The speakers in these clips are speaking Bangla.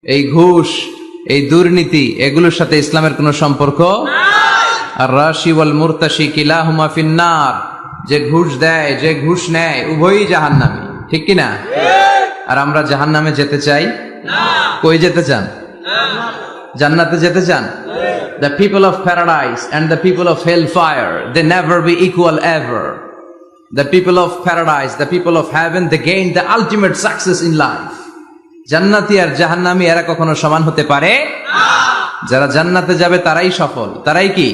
এই ঘুষ, এই দুর্নীতি, এগুলোর সাথে ইসলামের কোনো সম্পর্ক। আর রাশি ওয়াল মুরতাশি কিলাহুমা ফিন্নার, যে ঘুষ দেয়, যে ঘুষ নেয়, উভয়ই জাহান্নামী, ঠিক কিনা? আর আমরা জাহান্নামে যেতে চাই? কই যেতে চান? জান্নাতে যেতে চান? The people of paradise and the people of hellfire, they never be equal ever. The people of paradise, the people of heaven, they gain the ultimate success in life. জান্নাতি আর জাহান্নামী এরা কখনো সমান হতে পারে না। যারা জান্নাতে যাবে তারাই সফল, তারাই কি?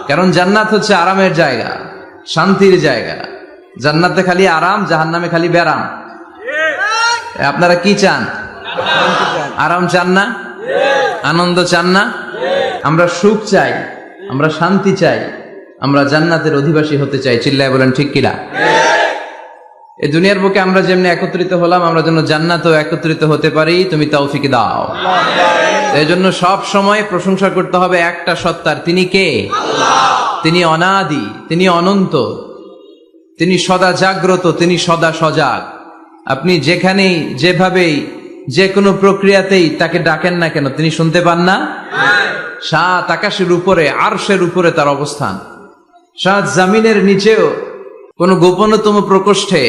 কারণ জান্নাত হচ্ছে আরামের জায়গা, শান্তির জায়গা। জান্নাতে খালি আরাম, জাহান্নামে খালি ব্যারাম। আপনারা কি চান? আরাম চান না? আনন্দ চান না? আমরা সুখ চাই, আমরা শান্তি চাই, আমরা জান্নাতের অধিবাসী হতে চাই। চিল্লায় বলেন ঠিক কিনা? এই দুনিয়ার বুকে আমরা যেমনি একত্রিত হলাম, আমরা যেন জান্নাতেও একত্রিত হতে পারি, তুমি তৌফিক দাও। এই জন্য সব সময় প্রশংসা করতে হবে একটা সত্তার। তিনি কে? তিনি অনাদি, তিনি অনন্ত, তিনি সদা জাগ্রত, তিনি সদা সজাগ। আপনি যেখানেই, যেভাবেই, যে কোনো প্রক্রিয়াতেই তাকে ডাকেন না কেন, তিনি শুনতে পান না? সাত আকাশের উপরে, আরশের উপরে তার অবস্থান। সাত জামিনের নিচেও কোন গোপনতম প্রকোষ্ঠে,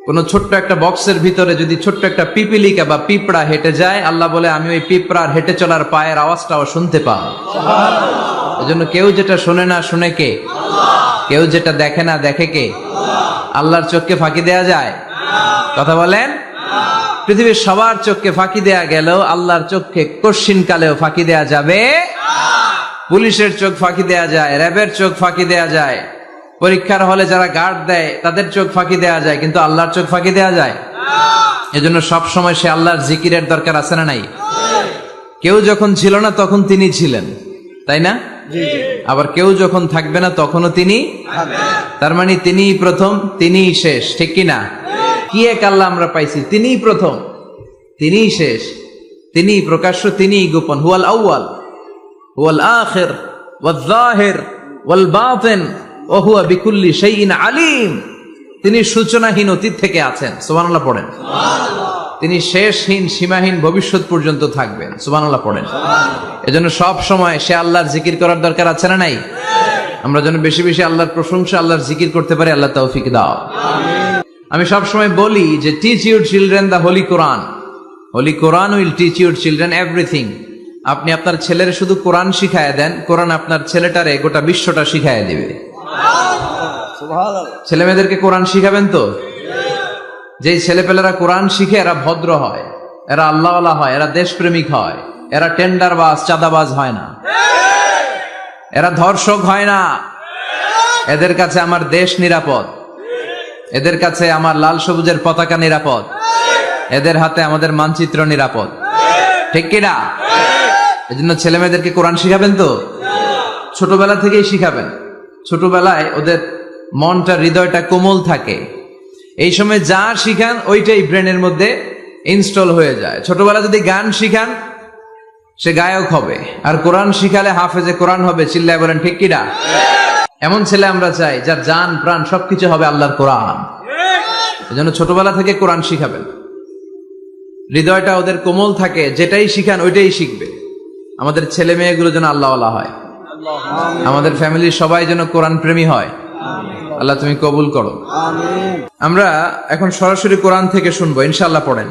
কোন ছোট্ট একটা বক্সের ভিতরে যদি ছোট্ট একটা পিপিলিকা বা পিঁপড়া হেঁটে যায়, আল্লাহ বলে আমি ওই পিঁপড়ার হেঁটে চলার পায়ের আওয়াজটাও শুনতে পাও। এজন্য কেউ যেটা শোনে না শুনে কে? কেউ যেটা দেখে না দেখে কে? আল্লাহর চোখকে ফাঁকি দেয়া যায়? কথা বলেন। পৃথিবীর সবার চোখকে ফাঁকি দেয়া গেলেও আল্লাহর চোখকে কশিন কালেও ফাঁকি দেয়া যাবে। পুলিশের চোখ ফাঁকি দেয়া যায়, র্যাবের চোখ ফাঁকি দেয়া যায়, পরীক্ষার হলে যারা গার্ড দেয় তাদের চোখ ফাঁকি দেয়া যায়, কিন্তু আল্লাহর চোখ ফাঁকি দেয়া যায়? এজন্য সব সময় সে আল্লাহর জিকিরের দরকার আছে না নাই? কেউ যখন ছিল না তখন তিনি ছিলেন, তাই না? আবার কেউ যখন থাকবে না তখনও তিনি। তার মানে তিনিই প্রথম, তিনিই শেষ, ঠিক কিনা? কি এক আল্লাহ আমরা পাইছি, তিনিই প্রথম, তিনিই শেষ, তিনিই প্রকাশ্য, তিনিই গোপন। হুয়াল আউয়াল ওয়াল আখির ওয়াল যাহির ওয়াল বাতিন ওয়া হুয়া বিকুল্লি শাইইন আলিম। তিনি সূচনাহীন অতীত থেকে আছেন, সুবহানাল্লাহ পড়েন। তিনি শেষহীন, সীমাহীন ভবিষ্যৎ পর্যন্ত থাকবেন, সুবহানাল্লাহ পড়েন। এজন্য সব সময় সে আল্লাহর জিকির করার দরকার আছে না নাই? আমরা যেন বেশি বেশি আল্লাহর প্রশংসা, আল্লাহর জিকির করতে পারি। আল্লাহ তৌফিক দাও। আমি সব সময় বলি যে teach your children the holy Quran. Holy Quran will teach your children everything. আপনি আপনার ছেলের শুধু কোরআন শিখায় দেন, কোরআন আপনার ছেলেটারে গোটা বিশ্বটা শিখায় দিবে। ছেলে মেয়েদেরকে কোরআন শিখাবেন তো? যেই ছেলেপেলেরা কোরআন শিখে এরা ভদ্র হয়, এরা আল্লাহওয়ালা হয়, এরা দেশপ্রেমিক হয়, এরা টেন্ডারবাজ, চাঁদাবাজ হয় না, এরা ধর্ষক হয় না। এদের কাছে আমার দেশ নিরাপদ, এদের কাছে আমার লাল সবুজের পতাকা নিরাপদ, এদের হাতে আমাদের মানচিত্র নিরাপদ, ঠিক কিনা? এজন্য ছেলে মেয়েদেরকে কোরআন শিখাবেন তো? ছোটবেলা থেকেই শিখাবেন। ছোটবেলায় ওদের মনটা, হৃদয়টা কোমল থাকে। এই সময় যা শিখান ওইটাই ব্রেনের মধ্যে ইনস্টল হয়ে যায়। ছোটবেলা যদি গান শিখান সে গায়ক হবে, আর কোরআন শিখালে হাফেজে কোরআন হবে। চিল্লায় বলেন ঠিক কিনা? এমন ছেলে আমরা চাই যার জান প্রাণ সবকিছু হবে আল্লাহর কোরআন। এজন্য ছোটবেলা থেকে কোরআন শিখাবেন, হৃদয়টা ওদের কোমল থাকে, যেটাই শিখান ওইটাই শিখবে। আমাদের ছেলে মেয়েগুলো যেন আল্লাহওয়ালা হয়, আমাদের ফ্যামিলির সবাই যেন কোরআন প্রেমী হয়। আল্লাহ তুমি কবুল করো। আমরা এখন সরাসরি কোরআন থেকে শুনবো, ইনশাআল্লাহ পড়েন।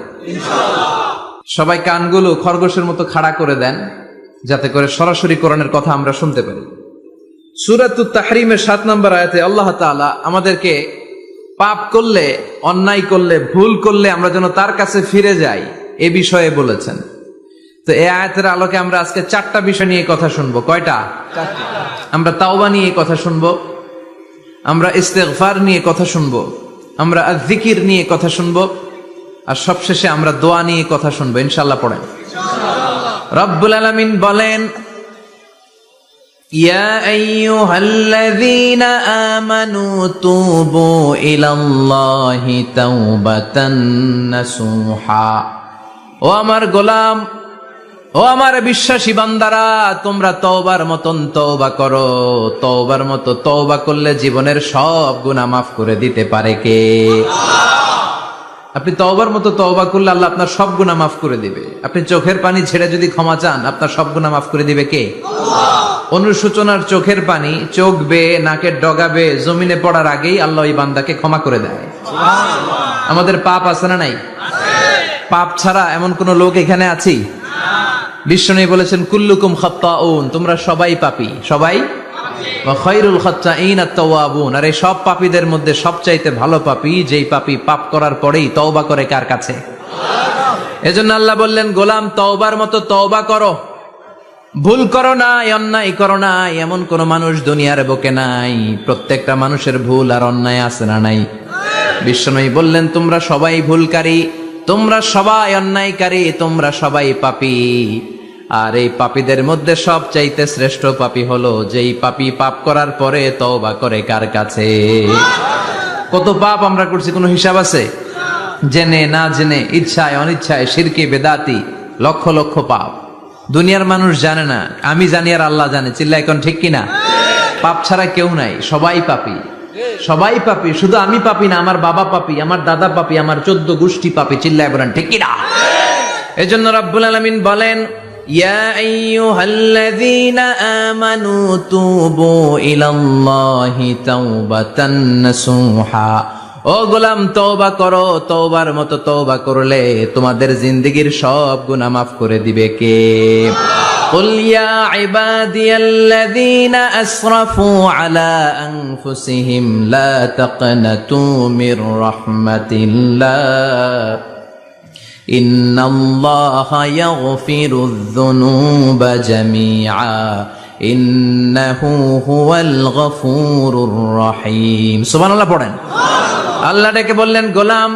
সবাই কানগুলো খরগোশের মতো খাড়া করে দেন, যাতে করে সরাসরি কোরআনের কথা আমরা শুনতে পারি। সূরাতুত তাহরিমের 7 নম্বর আয়াতে আল্লাহ তাআলা আমাদেরকে পাপ করলে, অন্যায় করলে, ভুল করলে আমরা যেন তার কাছে ফিরে যাই এ বিষয়ে বলেছেন। তো এই আয়াতের আলোকে আমরা আজকে 4টা বিষয় নিয়ে কথা শুনবো। কয়টা? আমরা তাওবা নিয়ে কথা শুনবো, আমরা ইস্তেগফার নিয়ে কথা শুনবো, আমরা যিকির নিয়ে কথা শুনবো, আর সবশেষে আমরা দোয়া নিয়ে কথা শুনবো। ইনশাআল্লাহ পড়েন। রব্বুল আলামিন বলেন, ইয়া আইয়ুহাল্লাযীনা আমানু তুবু ইলাল্লাহি তাওবাতান নাসুহা। ও আমার গোলাম, ও আমার বিশ্বাসী বান্দারা, তোমরা তওবার মতন তওবা করো। তওবার মতো তওবা করলে জীবনের সব গুনাহ মাফ করে দিতে পারে কে? আপনি তওবার মতো তওবা করলে আল্লাহ আপনার সব গুনাহ মাফ করে দিবে। আপনি চোখের পানি ছেড়ে যদি ক্ষমা চান, আপনার সব গুনাহ মাফ করে দিবে কে? অনুশোচনার চোখের পানি চোখ বেয়ে নাকের ডগা বেয়ে জমিনে পড়ার আগেই আল্লাহ ওই বান্দাকে ক্ষমা করে দেয়। আমাদের পাপ আছে না নাই? পাপ ছাড়া এমন কোন লোক এখানে আছি? বিশ্বনবী বলেছেন কুল্লুকুম খাত্তাউন, তোমরা সবাই পাপী, সবাই। ওয়া খায়রুল খাত্তাইন আত-তাওয়াবুন, আর এই সব পাপীদের মধ্যে সবচাইতে ভালো পাপী যেই পাপী পাপ করার পরেই তওবা করে কার কাছে? এজন্য আল্লাহ বললেন, গোলাম তওবার মতো তওবা করো, ভুল করো না, অন্যায় করো না, এমন কোন মানুষ দুনিয়ার বুকে নাই। প্রত্যেকটা মানুষের ভুল আর অন্যায় আছে না নাই? বিশ্বনবী বললেন, তোমরা সবাই ভুলকারী, তোমরা সবাই অন্যায়কারী, তোমরা সবাই পাপী। আর এই পাপীদের মধ্যে সবচাইতে শ্রেষ্ঠ পাপী হলো যেই পাপী পাপ করার পরে তওবা করে কার কাছে? কত পাপ আমরা করছি, কোনো হিসাব আছে? জেনে না জেনে, ইচ্ছায় অনিচ্ছায়, শিরকে বেদাতি, লক্ষ লক্ষ পাপ। দুনিয়ার মানুষ জানে না, আমি জানি আর আল্লাহ জানে। চিল্লা এখন ঠিক কিনা? পাপ ছাড়া কেউ নাই, সবাই পাপী, সবাই পাপী। শুধু আমি পাপী না, আমার বাবা পাপী, আমার দাদা পাপী, আমার 14 গোষ্ঠী পাপী। চিল্লায় বলেন ঠিক কিনা? এজন্য রাব্বুল আলামিন বলেন, ইয়া আইয়ুহাল্লাযীনা আমানু তুবু ইলাল্লাহি তাওবাতান নাসুহা। ও গোলাম, তওবা করো, তওবার মতো তওবা করলে তোমাদের জিন্দেগীর সব গুনাহ মাফ করে দিবে কে? قل يا عبادي الذين أسرفوا على أنفسهم لا تقنطوا من رحمة الله إن الله يغفر الذنوب جميعا إنه هو الغفور الرحيم سبحان الله পড়েন। আল্লাহ ডেকে বললেন, গোলাম,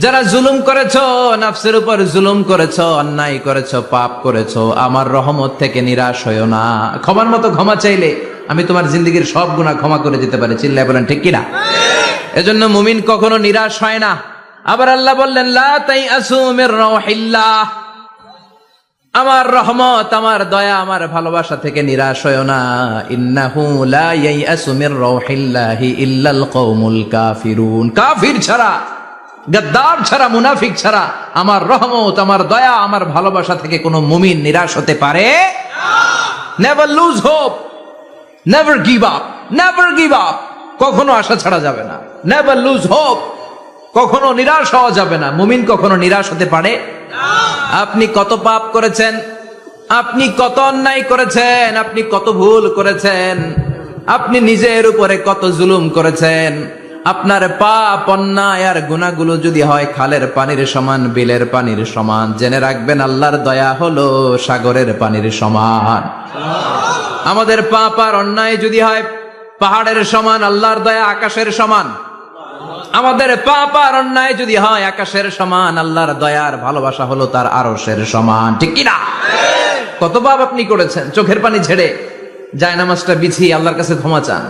যারা জুলুম করেছো, নফসের উপর জুলুম করেছো, অন্যায় করেছো, পাপ করেছো, আমার রহমত থেকে নিরাশ হয়ো না। ক্ষমার মতো ক্ষমা চাইলে আমি তোমার জিন্দেগীর সব গুনাহ ক্ষমা করে দিতে পারি। চিল্লায় বলেন ঠিক কিনা? এজন্য মুমিন কখনো নিরাশ হয় না। আবার আল্লাহ বললেন, লা তাইআসু মির রাউহিল্লাহ, আমার রহমত, আমার দয়া, আমার ভালোবাসা থেকে নিরাশ হয়ো না। ইন্নাহু লা ইয়াইআসু মির রাউহিল্লাহি ইল্লাল কওমুল কাফিরুন, কাফির ছাড়া, গদ্দার ছাড়া, মুনাফিক ছাড়া আমার রহমত, আমার দয়া, আমার ভালোবাসা থেকে কোনো মুমিন নিরাশ হতে পারে না। Never lose hope, never give up, never give up, কখনো আশা ছাড়া যাবে না। নেভার লুজ হোপ, কখনো নিরাশ হওয়া যাবে না। মুমিন কখনো নিরাশ হতে পারে না। আপনি কত পাপ করেছেন, আপনি কত অন্যায় করেছেন, আপনি কত ভুল করেছেন, আপনি নিজের উপরে কত জুলুম করেছেন। আপনার পাপ, অন্যায় আর গুনাহগুলো যদি হয় খালের পানির সমান, বিলের পানির সমান, জেনে রাখবেন আল্লাহর দয়া হলো সাগরের পানির সমান। আমাদের পাপ আর অন্যায় যদি হয় পাহাড়ের সমান, আল্লাহর দয়া আকাশের সমান। আমাদের পাপ আর অন্যায় যদি হয় আকাশের সমান, আল্লাহর দয়ার ভালোবাসা হলো তার আরশের সমান। ঠিক কিনা? কত পাপ আপনি করেছেন, চোখের পানি ছেড়ে জায়নামাজটা বিছিয়ে আল্লাহর কাছে ক্ষমা চান।